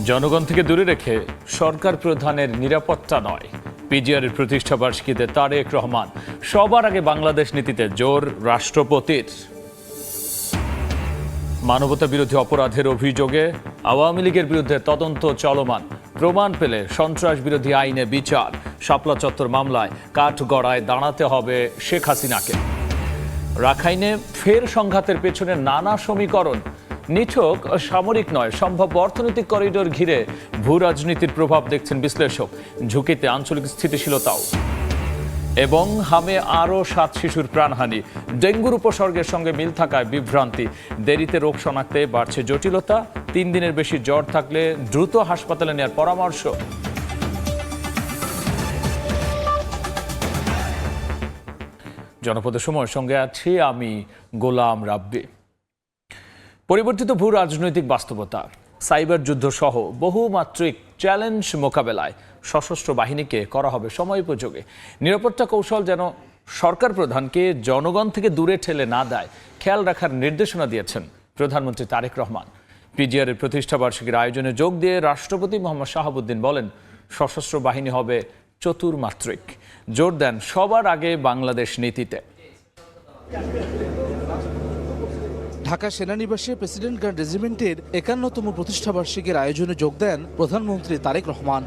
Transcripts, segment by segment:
জনগণ থেকে দূরে রেখে সরকার প্রধানের নিরাপত্তা নয়, পিজিআরের প্রতিষ্ঠাবার্ষিকীতে তারেক রহমান। সবার আগে বাংলাদেশ নীতিতে জোর রাষ্ট্রপতির। মানবতা বিরোধী অপরাধের অভিযোগে আওয়ামী লীগের বিরুদ্ধে তদন্ত চলমান, প্রমাণ পেলে সন্ত্রাস বিরোধী আইনে বিচার। শাপলা চত্বর মামলায় কাঠগড়ায় দাঁড়াতে হবে শেখ হাসিনাকে। রাখাইনে ফের সংঘাতের পেছনে নানা সমীকরণ, নিছক সামরিক নয়, সম্ভাব্য অর্থনৈতিক করিডোর ঘিরে ভূ রাজনীতির প্রভাব দেখছেন বিশ্লেষক। ঝুঁকিতে আঞ্চলিক স্থিতিশীলতাও। এবং হামে আরও 7 শিশুর প্রাণহানি, ডেঙ্গুর উপসর্গের সঙ্গে মিল থাকায় বিভ্রান্তি। দেরিতে রোগ শনাক্তে বাড়ছে জটিলতা, 3 দিনের বেশি জ্বর থাকলে দ্রুত হাসপাতালে নেওয়ার পরামর্শ। জনপদের সময়ের সঙ্গে আছি আমি গোলাম রাব্বি। পরিবর্তিত ভূ রাজনৈতিক বাস্তবতা, সাইবার যুদ্ধ সহ বহুমাত্রিক চ্যালেঞ্জ মোকাবেলায় সশস্ত্র বাহিনীকে করা হবে সময়োপযোগী। নিরাপত্তা কৌশল যেন সরকার প্রধানকে জনগণ থেকে দূরে ঠেলে না দেয়, খেয়াল রাখার নির্দেশনা দিয়েছেন প্রধানমন্ত্রী তারেক রহমান। পিজিআরের প্রতিষ্ঠাবার্ষিকীর আয়োজনে যোগ দিয়ে রাষ্ট্রপতি মোহাম্মদ শাহাবুদ্দিন বলেন, সশস্ত্র বাহিনী হবে চতুর্মাত্রিক। জোর দেন সবার আগে বাংলাদেশ নীতিতে। ঢাকা সেনানিবাসে প্রেসিডেন্ট গার্ড রেজিমেন্টের ৫১তম প্রতিষ্ঠাবার্ষিকীর আয়োজনে যোগ দেন প্রধানমন্ত্রী তারেক রহমান।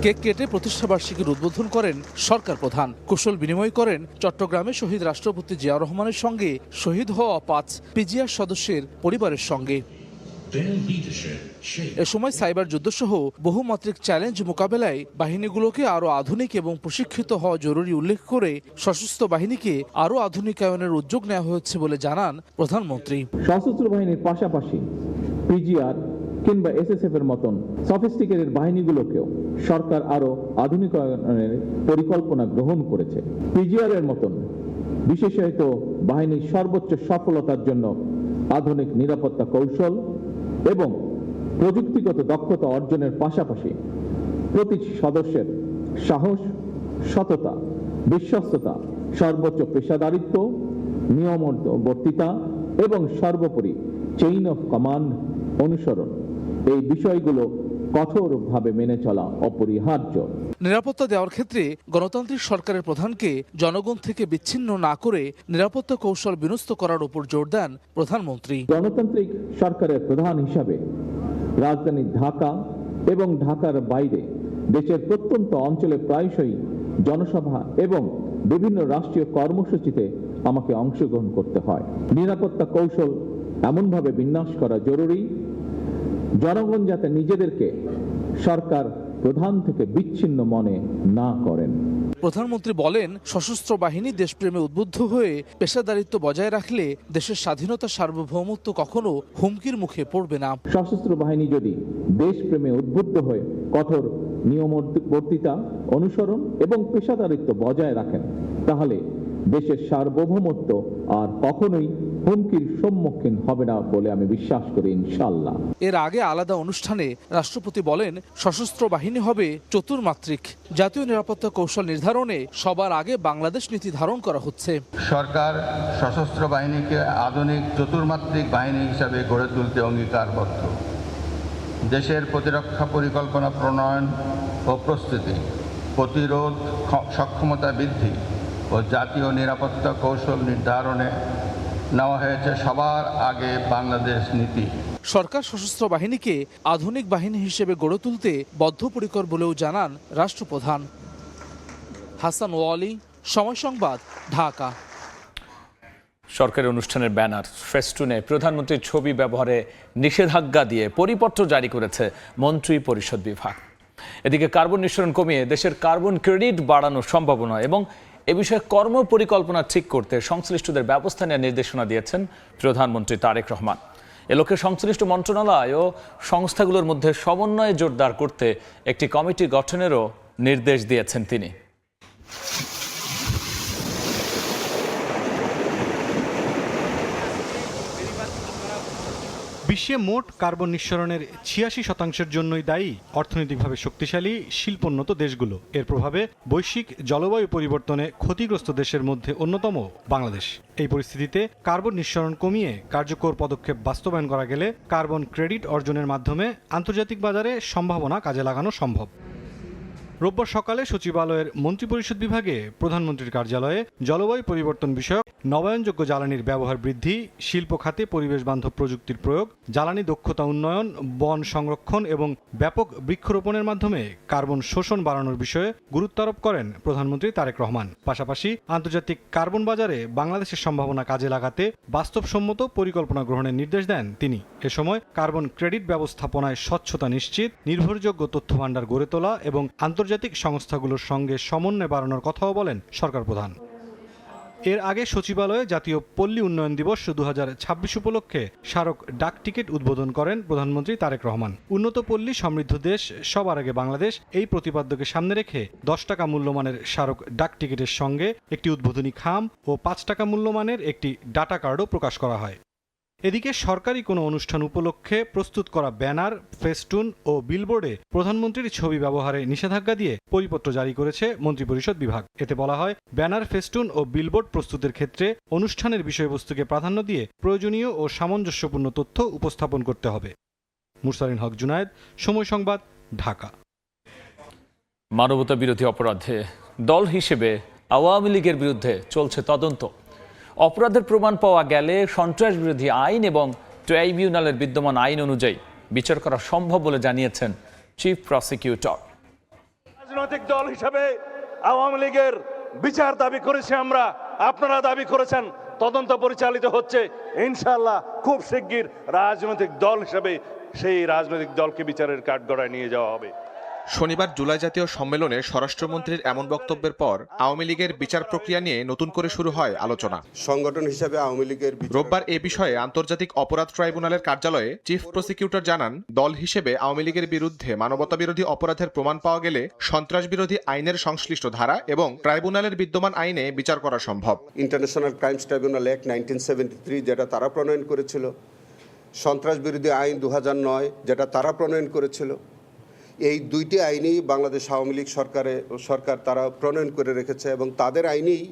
কেক কেটে প্রতিষ্ঠাবার্ষিকীর উদ্বোধন করেন সরকার প্রধান। কুশল বিনিময় করেন চট্টগ্রামে শহীদ রাষ্ট্রপতি জিয়াউর রহমানের সঙ্গে শহীদ হওয়া 5 পিজিআর সদস্যের পরিবারের সঙ্গে। এ সময় সাইবার যুদ্ধসহ বহুমাত্রিক চ্যালেঞ্জ মোকাবেলায় বাহিনীগুলোকে আরও আধুনিক এবং প্রশিক্ষিত হওয়া জরুরি উল্লেখ করে সশস্ত্র বাহিনীকে আরও আধুনিকায়নের উদ্যোগ নেওয়া হয়েছে বলে জানান প্রধানমন্ত্রী। সশস্ত্র বাহিনীর পাশাপাশি পিজিআর কিংবা এসএসএফ এর মতন সফিস্টিকেটেড বাহিনীগুলোকেও সরকার আরও আধুনিকায়নের পরিকল্পনা গ্রহণ করেছে। পিজিআর এর মতন বিশেষায়িত বাহিনীর সর্বোচ্চ সফলতার জন্য আধুনিক নিরাপত্তা কৌশল এবং প্রযুক্তিগত দক্ষতা অর্জনের পাশাপাশি প্রতি সদস্যের সাহস, সততা, বিশ্বস্ততা, সর্বোচ্চ পেশাদারিত্ব, নিয়মবর্তিতা এবং সর্বোপরি চেইন অফ কমান্ড অনুসরণ, এই বিষয়গুলো কঠোরভাবে মেনে চলা অপরিহার্য। নিরাপত্তা দেওয়ার ক্ষেত্রে গণতান্ত্রিক সরকারের প্রধানকে জনগণ থেকে বিচ্ছিন্ন না করে নিরাপত্তা কৌশল বিন্যস্ত করার উপর জোর দেন প্রধানমন্ত্রী। গণতান্ত্রিক সরকারের প্রধান হিসাবে রাজধানী ঢাকা এবং ঢাকার বাইরে দেশের প্রত্যন্ত অঞ্চলে প্রায়শই জনসভা এবং বিভিন্ন রাষ্ট্রীয় কর্মসূচিতে আমাকে অংশগ্রহণ করতে হয়। নিরাপত্তা কৌশল এমনভাবে বিন্যাস করা জরুরি, জনগণ যাতে নিজেদেরকে সরকার প্রধান থেকে বিচ্ছিন্ন মনে না করেন। প্রধানমন্ত্রী বলেন, সশস্ত্র বাহিনী দেশপ্রেমে উদ্বুদ্ধ হয়ে পেশাদারিত্ব বজায় রাখলে দেশের স্বাধীনতা সার্বভৌমত্ব কখনো হুমকির মুখে পড়বে না। সশস্ত্র বাহিনী যদি দেশপ্রেমে উদ্বুদ্ধ হয়ে কঠোর নিয়মবর্তিতা অনুসরণ এবং পেশাদারিত্ব বজায় রাখেন, তাহলে দেশের সার্বভৌমত্ব আর কখনোই হুমকির সম্মুখীন হবে না বলে আমি বিশ্বাস করি, ইনশাআল্লাহ। এর আগে আলাদা অনুষ্ঠানে রাষ্ট্রপতি বলেন, সশস্ত্র বাহিনী হবে চতুর্মাত্রিক। জাতীয় নিরাপত্তা কৌশল নির্ধারণে সবার আগে বাংলাদেশ নীতি ধারণ করা হচ্ছে। সরকার সশস্ত্র বাহিনীকে আধুনিক চতুর্মাত্রিক বাহিনী হিসাবে গড়ে তুলতে অঙ্গীকারবদ্ধ। দেশের প্রতিরক্ষা পরিকল্পনা প্রণয়ন ও প্রস্তুতি, প্রতিরোধ সক্ষমতা বৃদ্ধি ও জাতীয় নিরাপত্তা কৌশল নির্ধারণে নেওয়া হয়েছে সবার আগে বাংলাদেশ নীতি। সরকার সশস্ত্র বাহিনীকে আধুনিক বাহিনী হিসেবে গড়ে তুলতে বদ্ধপরিকর বলেও জানান রাষ্ট্রপ্রধান। হাসান ওয়ালি, সময় সংবাদ, ঢাকা। সরকারি অনুষ্ঠানের ব্যানার, ফেস্টুনে প্রধানমন্ত্রীর ছবি ব্যবহারে নিষেধাজ্ঞা দিয়ে পরিপত্র জারি করেছে মন্ত্রী পরিষদ বিভাগ। এদিকে কার্বন নিঃসরণ কমিয়ে দেশের কার্বন ক্রেডিট বাড়ানোর সম্ভাবনা এবং এ বিষয়ে কর্ম পরিকল্পনা ঠিক করতে সংশ্লিষ্টদের ব্যবস্থা নেওয়ার নির্দেশনা দিয়েছেন প্রধানমন্ত্রী তারেক রহমান। এ লক্ষ্যে সংশ্লিষ্ট মন্ত্রণালয় ও সংস্থাগুলোর মধ্যে সমন্বয় জোরদার করতে একটি কমিটি গঠনেরও নির্দেশ দিয়েছেন তিনি। বিশ্বে মোট কার্বন নিঃসরণের ৮৬% জন্যই দায়ী অর্থনৈতিকভাবে শক্তিশালী শিল্পোন্নত দেশগুলো। এর প্রভাবে বৈশ্বিক জলবায়ু পরিবর্তনে ক্ষতিগ্রস্ত দেশের মধ্যে অন্যতম বাংলাদেশ। এই পরিস্থিতিতে কার্বন নিঃসরণ কমিয়ে কার্যকর পদক্ষেপ বাস্তবায়ন করা গেলে কার্বন ক্রেডিট অর্জনের মাধ্যমে আন্তর্জাতিক বাজারে সম্ভাবনা কাজে লাগানো সম্ভব। রোববার সকালে সচিবালয়ের মন্ত্রিপরিষদ বিভাগে প্রধানমন্ত্রীর কার্যালয়ে জলবায়ু পরিবর্তন বিষয়ক নবায়নযোগ্য জ্বালানির ব্যবহার বৃদ্ধি, শিল্প খাতে পরিবেশ বান্ধব প্রযুক্তির প্রয়োগ, জ্বালানি দক্ষতা উন্নয়ন, বন সংরক্ষণ এবং ব্যাপক বৃক্ষরোপণের মাধ্যমে কার্বন শোষণ বাড়ানোর বিষয়ে গুরুত্ব আরোপ করেন প্রধানমন্ত্রী তারেক রহমান। পাশাপাশি আন্তর্জাতিক কার্বন বাজারে বাংলাদেশের সম্ভাবনা কাজে লাগাতে বাস্তবসম্মত পরিকল্পনা গ্রহণের নির্দেশ দেন তিনি। এ সময় কার্বন ক্রেডিট ব্যবস্থাপনায় স্বচ্ছতা নিশ্চিত, নির্ভরযোগ্য তথ্য ভাণ্ডার গড়ে তোলা এবং আন্তর্জাতিক সংস্থাগুলোর সঙ্গে সমন্বয় বাড়ানোর কথাও বলেন সরকার প্রধান। এর আগে সচিবালয়ে জাতীয় পল্লী উন্নয়ন দিবস 2026 উপলক্ষে স্মারক ডাক টিকিট উদ্বোধন করেন প্রধানমন্ত্রী তারেক রহমান। উন্নত পল্লী সমৃদ্ধ দেশ, সবার আগে বাংলাদেশ, এই প্রতিপাদ্যকে সামনে রেখে 10 টাকা মূল্যমানের স্মারক ডাক টিকিটের সঙ্গে একটি উদ্বোধনী খাম ও 5 টাকা মূল্যমানের একটি ডাটা কার্ডও প্রকাশ করা হয়। এদিকে সরকারি কোনো অনুষ্ঠান উপলক্ষে প্রস্তুত করা ব্যানার, ফেস্টুন ও বিলবোর্ডে প্রধানমন্ত্রীর ছবি ব্যবহারে নিষেধাজ্ঞা দিয়ে পরিপত্র জারি করেছে মন্ত্রিপরিষদ বিভাগ। এতে বলা হয়, ব্যানার, ফেস্টুন ও বিলবোর্ড প্রস্তুতের ক্ষেত্রে অনুষ্ঠানের বিষয়বস্তুকে প্রাধান্য দিয়ে প্রয়োজনীয় ও সামঞ্জস্যপূর্ণ তথ্য উপস্থাপন করতে হবে। মুরসালিন হক জুনায়েদ, সময় সংবাদ, ঢাকা। মানবতা বিরোধী অপরাধে দল হিসেবে আওয়ামী লীগের বিরুদ্ধে চলছে তদন্ত। অপরাধের প্রমাণ পাওয়া গেলে সন্ত্রাস বিরোধী আইন এবং ট্রাইব্যুনালের বিদ্যমান আইন অনুযায়ী বিচার করা সম্ভব বলে জানিয়েছেন চিফ প্রসিকিউটর। রাজনৈতিক দল হিসেবে আওয়ামী লীগের বিচার দাবি করেছি আমরা, আপনারা দাবি করেছেন, তদন্ত পরিচালিত হচ্ছে। ইনশাআল্লাহ খুব শিগগির রাজনৈতিক দল হিসেবে সেই রাজনৈতিক দলকে বিচারের কাঠগড়ায় নিয়ে যাওয়া হবে। শনিবার জুলাই জাতীয় সম্মেলনে স্বরাষ্ট্রমন্ত্রীর এমন বক্তব্যের পর আওয়ামী লীগের বিচার প্রক্রিয়া নিয়ে নতুন করে শুরু হয় আলোচনা। সংগঠন হিসেবে আওয়ামী লীগের রোববার এ বিষয়ে আন্তর্জাতিক অপরাধ ট্রাইব্যুনালের কার্যালয়ে চিফ প্রসিকিউটর জানান, দল হিসেবে আওয়ামী লীগের বিরুদ্ধে মানবতা বিরোধী অপরাধের প্রমাণ পাওয়া গেলে সন্ত্রাস বিরোধী আইনের সংশ্লিষ্ট ধারা এবং ট্রাইব্যুনালের বিদ্যমান আইনে বিচার করা সম্ভব। ইন্টারন্যাশনাল ক্রাইমস ট্রাইব্যুনাল অ্যাক্ট 1973 যেটা তারা প্রণয়ন করেছিল, সন্ত্রাস বিরোধী আইন 2009 যেটা তারা প্রণয়ন করেছিল, এই দুইটি আইনেই বাংলাদেশ আওয়ামী লীগ সরকার তারা প্রণয়ন করে রেখেছে এবং তাদের আইনেই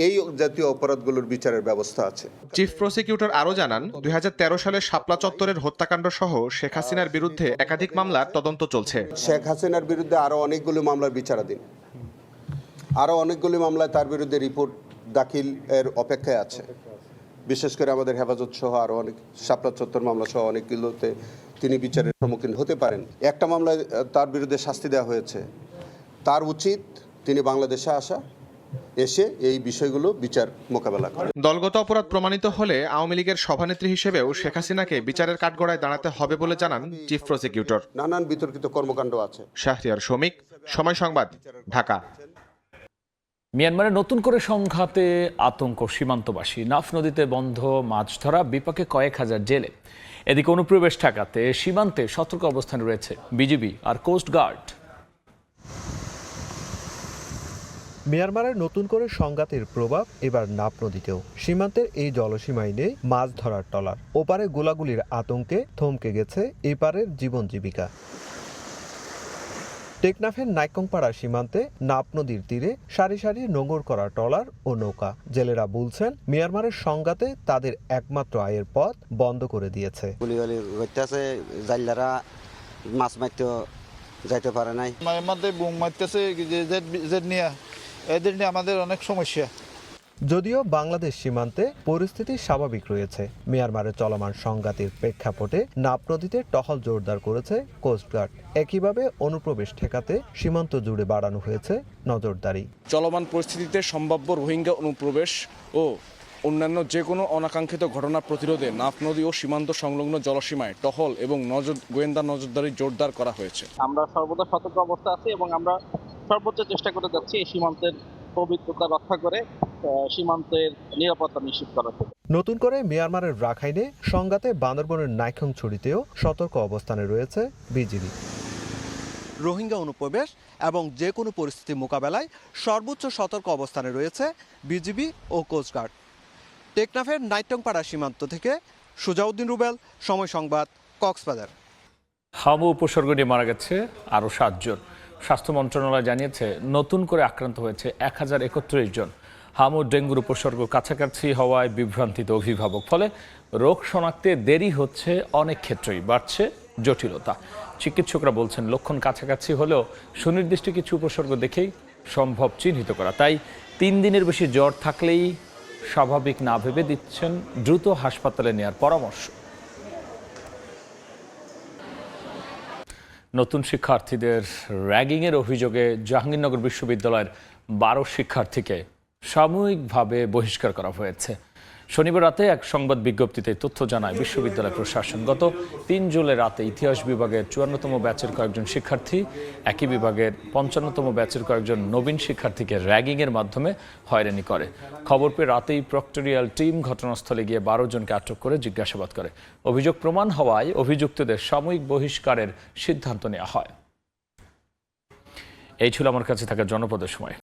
এই জাতীয় অপরাধগুলোর বিচারের ব্যবস্থা আছে। চিফ প্রসিকিউটর আরও জানান, 2013 সালে শাপলা চত্বরের হত্যাকাণ্ড সহ শেখ হাসিনার বিরুদ্ধে একাধিক মামলার তদন্ত চলছে। শেখ হাসিনার বিরুদ্ধে আরও অনেকগুলো মামলার বিচারাধীন, আরও অনেকগুলি মামলায় তার বিরুদ্ধে রিপোর্ট দাখিল এর অপেক্ষায় আছে। বিশেষ করে আমাদের হেফাজত সহ আরও অনেক, শাপলা চত্বর মামলা সহ অনেকগুলোতে তিনি বিচারের সম্মুখীন হতে পারেন। একটা মামলায় তার বিরুদ্ধে শাস্তি দেওয়া হয়েছে, তার উচিত তিনি বাংলাদেশে এসে এই বিষয়গুলো বিচার মোকাবেলা করেন। দলগত অপরাধ প্রমাণিত হলে আওয়ামী লীগের সভানেত্রী হিসেবেও শেখ হাসিনাকে বিচারের কাঠগড়ায় দাঁড়াতে হবে বলে জানান চিফ প্রসিকিউটর। নানান বিতর্কিত কর্মকাণ্ড আছে। শাহরিয়ার শমিক, সময় সংবাদ, ঢাকা। মিয়ানমারে নতুন করে সংঘাতে আতঙ্ক সীমান্তবাসী। নাফ নদীতে বন্ধ মাছ ধরা, বিপাকে কয়েক হাজার জেলে। এদিকে অনুপ্রবেশ ঠেকাতে সীমান্তে সতর্ক অবস্থানে রয়েছে বিজিবি আর কোস্টগার্ড। মিয়ানমারের নতুন করে সংঘাতের প্রভাব এবার নাফ নদীতেও। সীমান্তের এই জলসীমায় নেই মাছ ধরার ট্রলার। ওপারে গোলাগুলির আতঙ্কে থমকে গেছে এপারের জীবন জীবিকা। টেকনাফের নাইকংপাড়া সীমান্তে নাফ নদীর তীরে সারি সারি নোঙর করা ট্রলার ও নৌকা। জেলেরা বলছেন, মিয়ানমারের সংঘাতে তাদের একমাত্র আয়ের পথ বন্ধ করে দিয়েছে। মাছ মারতে যাইতে পারে নাই, বুম মারতেছে, এদের নিয়ে আমাদের অনেক সমস্যা। যদিও বাংলাদেশ সীমান্তে পরিস্থিতি স্বাভাবিক রয়েছে, মিয়ানমারের চলমান সংঘাতের প্রেক্ষাপটে নাফ নদীতে টহল জোরদার করেছে কোস্টগার্ড। একইভাবে অনুপ্রবেশ ঠেকাতে সীমান্ত জুড়ে বাড়ানো হয়েছে নজরদারি। চলমান পরিস্থিতিতে সম্ভাব্য রোহিঙ্গা অনুপ্রবেশ ও অন্যান্য যে কোনো অনাকাঙ্ক্ষিত ঘটনা প্রতিরোধে নাফ নদী ও সীমান্ত সংলগ্ন জলসীমায় টহল এবং গোয়েন্দা নজরদারি জোরদার করা হয়েছে। আমরা সর্বদা সতর্ক অবস্থা আছি এবং আমরা সর্বোচ্চ চেষ্টা করে যাচ্ছি এই সীমান্তের পবিত্রতা রক্ষা করে সীমান্তের নিরাপত্তা নিশ্চিত করার। নতুন করে মিয়ানমারের রাখাইনে সংঘাতে বান্দরবনের নাইখংছড়িতেও সতর্ক অবস্থানে রয়েছে বিজিবি। রোহিঙ্গা অনুপ্রবেশ এবং যে কোনো পরিস্থিতি মোকাবেলায় সর্বোচ্চ সতর্ক অবস্থানে রয়েছে বিজিবি ও কোস্টগার্ড। টেকনাফের নাইটংপাড়া সীমান্ত থেকে সুজাউদ্দিন রুবেল, সময় সংবাদ, কক্সবাজার। হামু উপসর্গ নিয়ে মারা গেছে আরও 7 জন। স্বাস্থ্য মন্ত্রণালয় জানিয়েছে নতুন করে আক্রান্ত হয়েছে 1031 জন। হামু ডেঙ্গুর উপসর্গ কাছাকাছি হওয়ায় বিভ্রান্তিতে অভিভাবক, ফলে রোগ শনাক্তে দেরি হচ্ছে, অনেক ক্ষেত্রেই বাড়ছে জটিলতা। চিকিৎসকরা বলছেন লক্ষণ কাছাকাছি হলেও সুনির্দিষ্ট কিছু উপসর্গ দেখেই সম্ভব চিহ্নিত করা। তাই 3 দিনের বেশি জ্বর থাকলেই স্বাভাবিক না ভেবে দিচ্ছেন দ্রুত হাসপাতালে নেওয়ার পরামর্শ। নতুন শিক্ষার্থীদের র্যাগিংয়ের অভিযোগে জাহাঙ্গীরনগর বিশ্ববিদ্যালয়ের 12 শিক্ষার্থীকে সাময়িকভাবে বহিষ্কার করা হয়েছে। শনিবার রাতে এক সংবাদ বিজ্ঞপ্তিতে তথ্য জানায় বিশ্ববিদ্যালয় প্রশাসন। গত 3 জুলাই রাতে ইতিহাস বিভাগের 54তম ব্যাচের কয়েকজন শিক্ষার্থী, একই বিভাগের 55তম ব্যাচের কয়েকজন নবীন শিক্ষার্থীকে র্যাগিংয়ের মাধ্যমে হয়রানি করে। খবর পেয়ে রাতেই প্রক্টোরিয়াল টিম ঘটনাস্থলে গিয়ে 12 জনকে আটক করে জিজ্ঞাসাবাদ করে। অভিযোগ প্রমাণ হওয়ায় অভিযুক্তদের সাময়িক বহিষ্কারের সিদ্ধান্ত নেওয়া হয়। এই ছিল আমার কাছে থাকা জনপদের সময়।